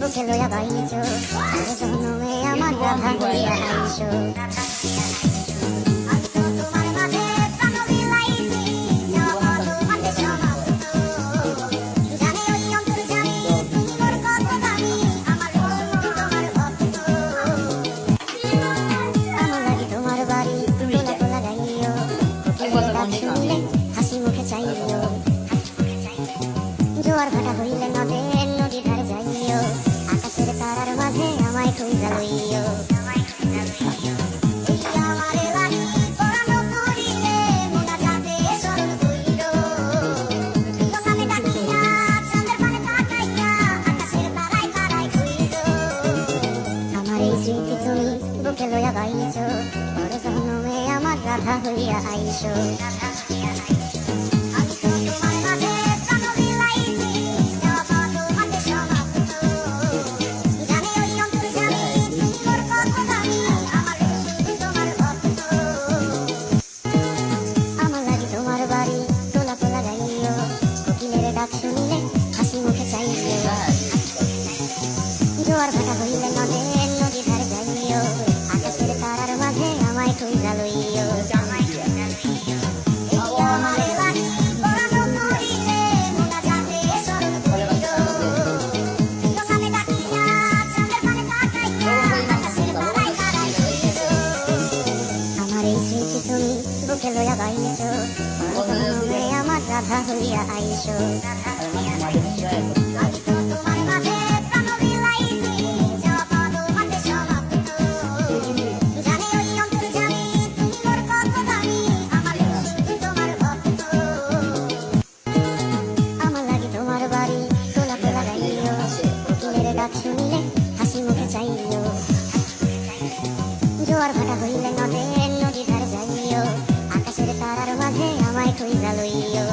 বুকে লইয়া বাইছো আরে জনমে আমার রাধা হইয়া আইছো হাসি মুখে চাইও জোয়ার ভাটা হইলে নদে নদী ধারে যাইও আকাশের তারার মাঝে আমায় খুঁজা লইও আমার এই স্মৃতি তুমি বুকে লইয়া বাইছো বড় জনমে আমার রাধা হইয়া আইছো জোয়ার ভাটা হইলে নদে নদী ধারে যাইও আকাশের তারার মাঝে আমায় খুঁজা লইও আমার এই স্মৃতি তুমি বুকে লইয়া বাইছো আমার রাধা হইয়া আইছো শুনিলে হাসি মুখে চাইও জোয়ার ভাটা হইলে নদে নদী ধারে যাইও আকাশের তারার মাঝে আমায় খুঁজা লইও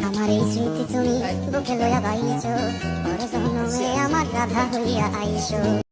আমার এই স্মৃতি তুমি বুকে লইয়া বাইছো বড় জনমে আমার রাধা হইয়া আইছো।